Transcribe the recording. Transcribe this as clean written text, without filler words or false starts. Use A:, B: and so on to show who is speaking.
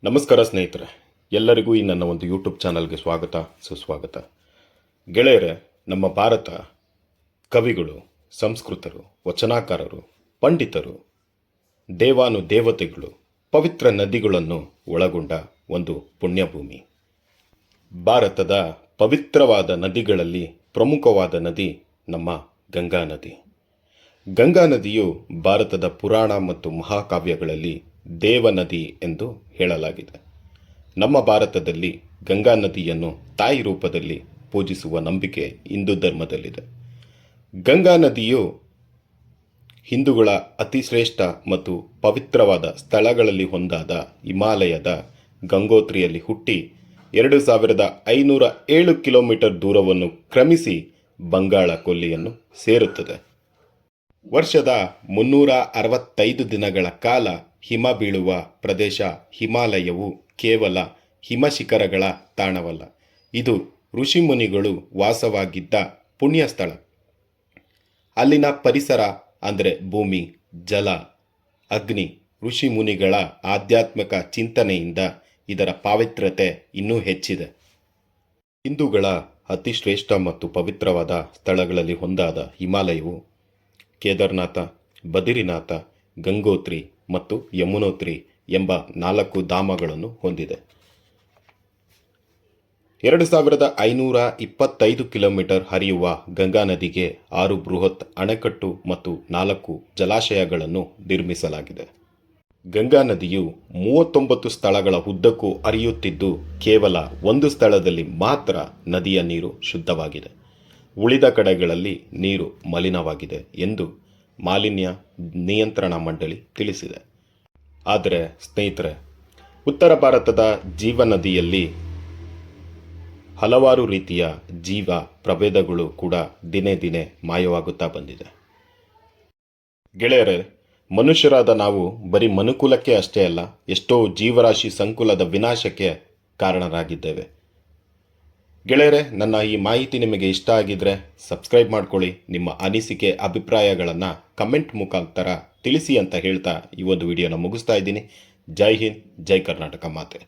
A: ನಮಸ್ಕಾರ ಸ್ನೇಹಿತರೆ, ಎಲ್ಲರಿಗೂ ಈ ನನ್ನ ಒಂದು ಯೂಟ್ಯೂಬ್ ಚಾನಲ್ಗೆ ಸ್ವಾಗತ ಸುಸ್ವಾಗತ. ಗೆಳೆಯರೆ, ನಮ್ಮ ಭಾರತ ಕವಿಗಳು, ಸಂಸ್ಕೃತರು, ವಚನಕಾರರು, ಪಂಡಿತರು, ದೇವಾನುದೇವತೆಗಳು, ಪವಿತ್ರ ನದಿಗಳನ್ನು ಒಳಗೊಂಡ ಒಂದು ಪುಣ್ಯಭೂಮಿ. ಭಾರತದ ಪವಿತ್ರವಾದ ನದಿಗಳಲ್ಲಿ ಪ್ರಮುಖವಾದ ನದಿ ನಮ್ಮ ಗಂಗಾ ನದಿ. ಗಂಗಾ ನದಿಯು ಭಾರತದ ಪುರಾಣ ಮತ್ತು ಮಹಾಕಾವ್ಯಗಳಲ್ಲಿ ದೇವನದಿ ಎಂದು ಹೇಳಲಾಗಿದೆ. ನಮ್ಮ ಭಾರತದಲ್ಲಿ ಗಂಗಾ ನದಿಯನ್ನು ತಾಯಿ ರೂಪದಲ್ಲಿ ಪೂಜಿಸುವ ನಂಬಿಕೆ ಹಿಂದೂ ಧರ್ಮದಲ್ಲಿದೆ. ಗಂಗಾ ನದಿಯು ಹಿಂದೂಗಳ ಅತಿಶ್ರೇಷ್ಠ ಮತ್ತು ಪವಿತ್ರವಾದ ಸ್ಥಳಗಳಲ್ಲಿ ಒಂದಾದ ಹಿಮಾಲಯದ ಗಂಗೋತ್ರಿಯಲ್ಲಿ ಹುಟ್ಟಿ 2507 ಕಿಲೋಮೀಟರ್ ದೂರವನ್ನು ಕ್ರಮಿಸಿ ಬಂಗಾಳ ಕೊಲ್ಲಿಯನ್ನು ಸೇರುತ್ತದೆ. ವರ್ಷದ 365 ದಿನಗಳ ಕಾಲ ಹಿಮ ಬೀಳುವ ಪ್ರದೇಶ ಹಿಮಾಲಯವು ಕೇವಲ ಹಿಮಶಿಖರಗಳ ತಾಣವಲ್ಲ, ಇದು ಋಷಿಮುನಿಗಳು ವಾಸವಾಗಿದ್ದ ಪುಣ್ಯ ಸ್ಥಳ. ಅಲ್ಲಿನ ಪರಿಸರ ಅಂದರೆ ಭೂಮಿ, ಜಲ, ಅಗ್ನಿ, ಋಷಿಮುನಿಗಳ ಆಧ್ಯಾತ್ಮಿಕ ಚಿಂತನೆಯಿಂದ ಇದರ ಪಾವಿತ್ರ್ಯತೆ ಇನ್ನೂ ಹೆಚ್ಚಿದೆ. ಹಿಂದೂಗಳ ಅತಿಶ್ರೇಷ್ಠ ಮತ್ತು ಪವಿತ್ರವಾದ ಸ್ಥಳಗಳಲ್ಲಿ ಒಂದಾದ ಹಿಮಾಲಯವು ಕೇದಾರನಾಥ, ಬದ್ರಿನಾಥ, ಗಂಗೋತ್ರಿ ಮತ್ತು ಯಮುನೋತ್ರಿ ಎಂಬ 4 ಧಾಮಗಳನ್ನು ಹೊಂದಿದೆ. 2525 ಕಿಲೋಮೀಟರ್ ಹರಿಯುವ ಗಂಗಾ ನದಿಗೆ 6 ಬೃಹತ್ ಅಣೆಕಟ್ಟು ಮತ್ತು 4 ಜಲಾಶಯಗಳನ್ನು ನಿರ್ಮಿಸಲಾಗಿದೆ. ಗಂಗಾ ನದಿಯು 39 ಸ್ಥಳಗಳ ಉದ್ದಕ್ಕೂ ಹರಿಯುತ್ತಿದ್ದು, ಕೇವಲ 1 ಸ್ಥಳದಲ್ಲಿ ಮಾತ್ರ ನದಿಯ ನೀರು ಶುದ್ಧವಾಗಿದೆ. ಉಳಿದ ಕಡೆಗಳಲ್ಲಿ ನೀರು ಮಲಿನವಾಗಿದೆ ಎಂದು ಮಾಲಿನ್ಯ ನಿಯಂತ್ರಣ ಮಂಡಳಿ ತಿಳಿಸಿದೆ. ಆದರೆ ಸ್ನೇಹಿತರೆ, ಉತ್ತರ ಭಾರತದ ಜೀವನದಿಯಲ್ಲಿ ಹಲವಾರು ರೀತಿಯ ಜೀವ ಪ್ರಭೇದಗಳು ಕೂಡ ದಿನೇ ದಿನೇ ಮಾಯವಾಗುತ್ತಾ ಬಂದಿದೆ. ಗೆಳೆಯರೇ, ಮನುಷ್ಯರಾದ ನಾವು ಬರೀ ಮನುಕುಲಕ್ಕೆ ಅಷ್ಟೇ ಅಲ್ಲ, ಎಷ್ಟೋ ಜೀವರಾಶಿ ಸಂಕುಲದ ವಿನಾಶಕ್ಕೆ ಕಾರಣರಾಗಿದ್ದೇವೆ. ಗೆಳೆಯರೆ, ನನ್ನ ಈ ಮಾಹಿತಿ ನಿಮಗೆ ಇಷ್ಟ ಆಗಿದ್ರೆ ಸಬ್ಸ್ಕ್ರೈಬ್ ಮಾಡ್ಕೊಳ್ಳಿ. ನಿಮ್ಮ ಅನಿಸಿಕೆ ಅಭಿಪ್ರಾಯಗಳನ್ನು ಕಮೆಂಟ್ ಮುಖಾಂತರ ತಿಳಿಸಿ ಅಂತ ಹೇಳ್ತಾ ಈ ಒಂದು ವಿಡಿಯೋನ ಮುಗಿಸ್ತಾ ಇದ್ದೀನಿ. ಜೈ ಹಿಂದ್, ಜೈ ಕರ್ನಾಟಕ ಮಾತೆ.